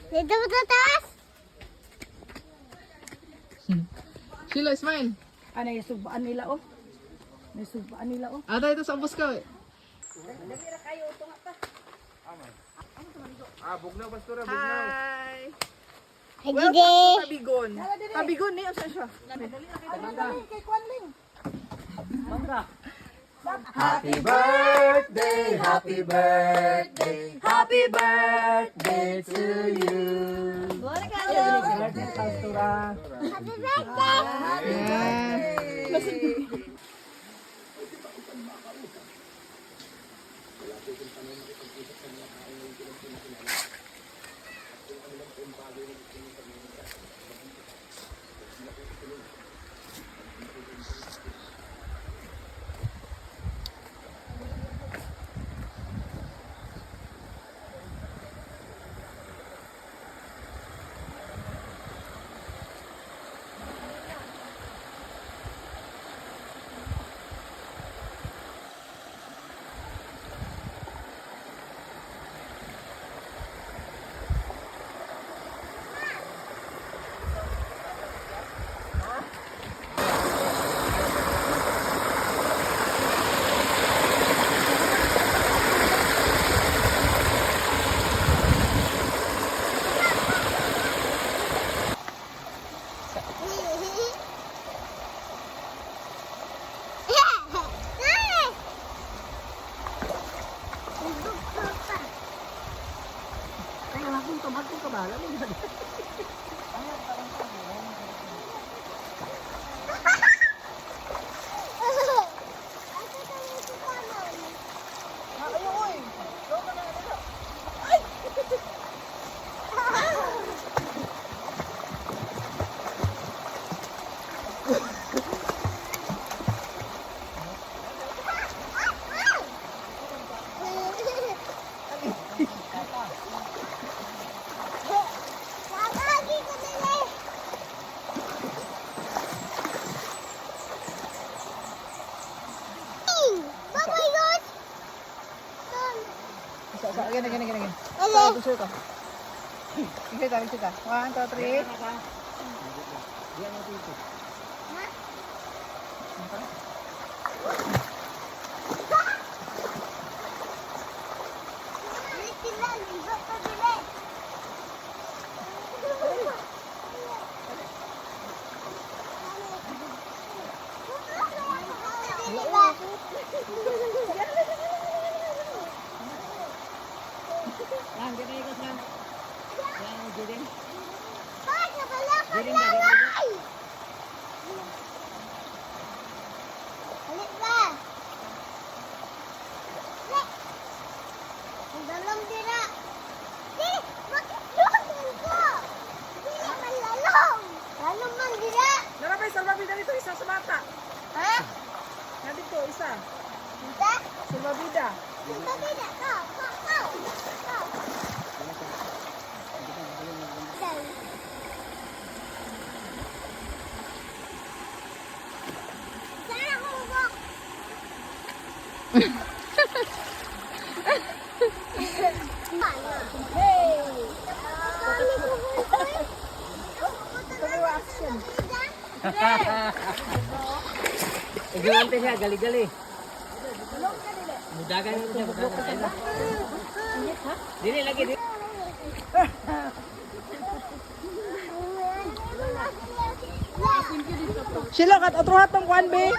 Dito mo sa taas. Sheila, smile. Ano yung subaan nila oh? May subaan nila oh. Ata ito sa ubos ka eh. Hi! Ay, Welcome Gide. to Tabigon. Tabigon niyo sa siya. Kay Kwanling. Happy birthday, happy birthday, happy birthday to you. Happy birthday. Ay, akong tabag ko kabala. Again. Hello. Picture ka. Picture ka. 1, 2, 3. Dalam tira. Bakit doon ko? Hindi naman lalong. Lalong man tira. Narapay, salvavida dito, isa sa bata. Ha? Na dito, isa. Hindi? Salvavida. Hindi tira. Kau. Sana ako bubok. Ignorante siya, gali-gali. Mudagan mo siya, mudagan siya. Dili lagi, dili. Sheila, kat otro hatong kuan be.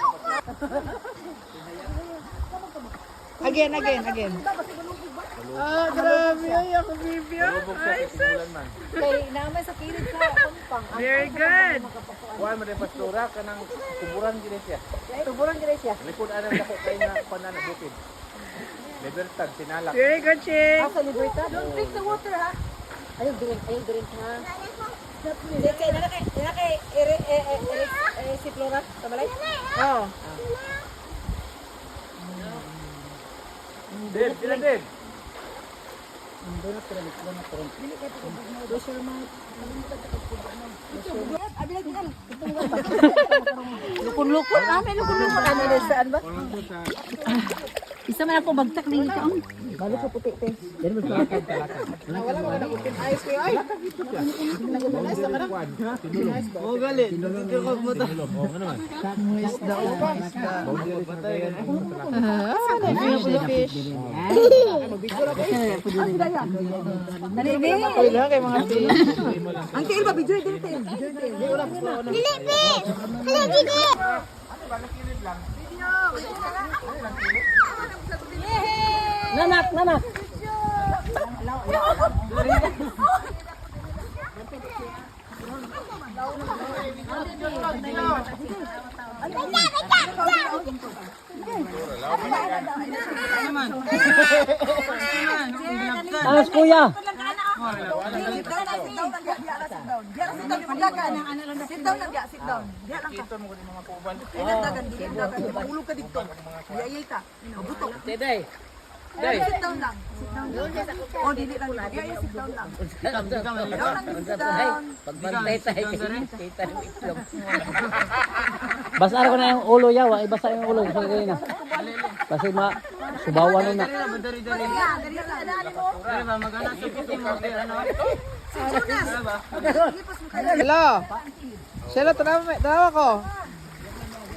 Again. Ah, grabe. Ay, ako bibya. Ay, sus. Kay naman sa kilid sa pampang. Very good. Kuhan mo rin pastura ka ng kuburan gini siya. Tuburan dire siya. Likod anang dako kayo na kuhan na bukid. Libertad, sinalak. Very good, chick. Asa libertad. Don't drink the water ha. Ayaw drink ha. Kay si Flora, tamalay. Oh. Did, sila did. Lukon-lukon. May lukon-lukon. Ano na saan ba? Isa man ako bagtak na ikaw. Balo sa puti te. Wala mo na open eyes ko ay. Nag-open eyes naman. Oh, galit. Tinulog mo to. Oh, ano naman? Isda o. Isda. Fish. Dali be. Wala kay mga fish. Ang tiil ba video dito te. Dili, Bi! Hala, dili! Nanak. Alas kuya. Day. Sit down lang. Oh, dili lang. Sit down lang. Pagbantay tayo. Kita ng itlog. Basa ko na yung ulo yawa. Ibasa yung ulo. Sa kanina. Kasi subawan na. Hello. Silo, tanawa ko.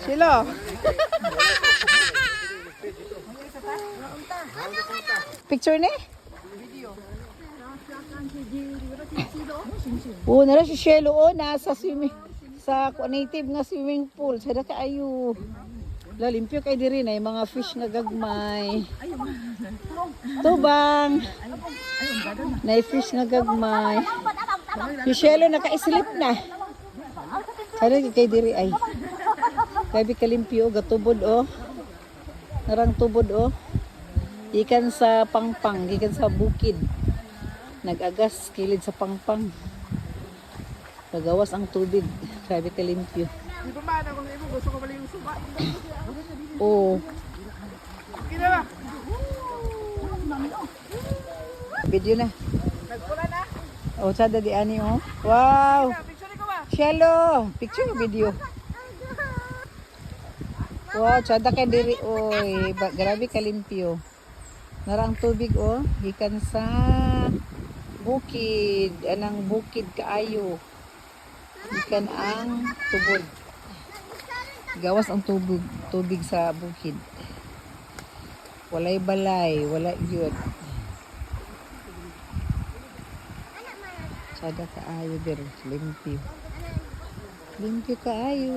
Silo. Picture ni? Oh, nara si Shelo nasa swimming sa native nga swimming pool. Sada kaayo. Limpyo kay diri na yung mga fish nga gagmay. Tubang. Na fish nga gagmay. Si Shelo naka-sleep na. Sada kay diri ay. Kay kalimpyo gatubod oh. Narang tubod oh. Ikan sa pangpang, ikan sa bukid. Nag-agas kilid sa pangpang. Pagawas ang tubig. Sabi ka limpyo. Di ba man ako sa gusto ko pala yung suba. Oo. Kina ba? Video na. Nagpula na. O, sada di ani oh. Wow. Picture ko ba? Shallow. Picture o video. Wow, sada ka diri oy. Grabe ka limpyo. Narang tubig oh, gikan sa bukid, anang bukid kaayo. Gikan ang tubod. Gawas ang tubig sa bukid. Walay balay, wala yun. Sada kaayo der, limpyo. Limpyo kaayo.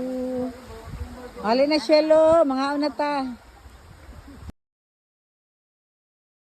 Hali na Shelo, mga una ta.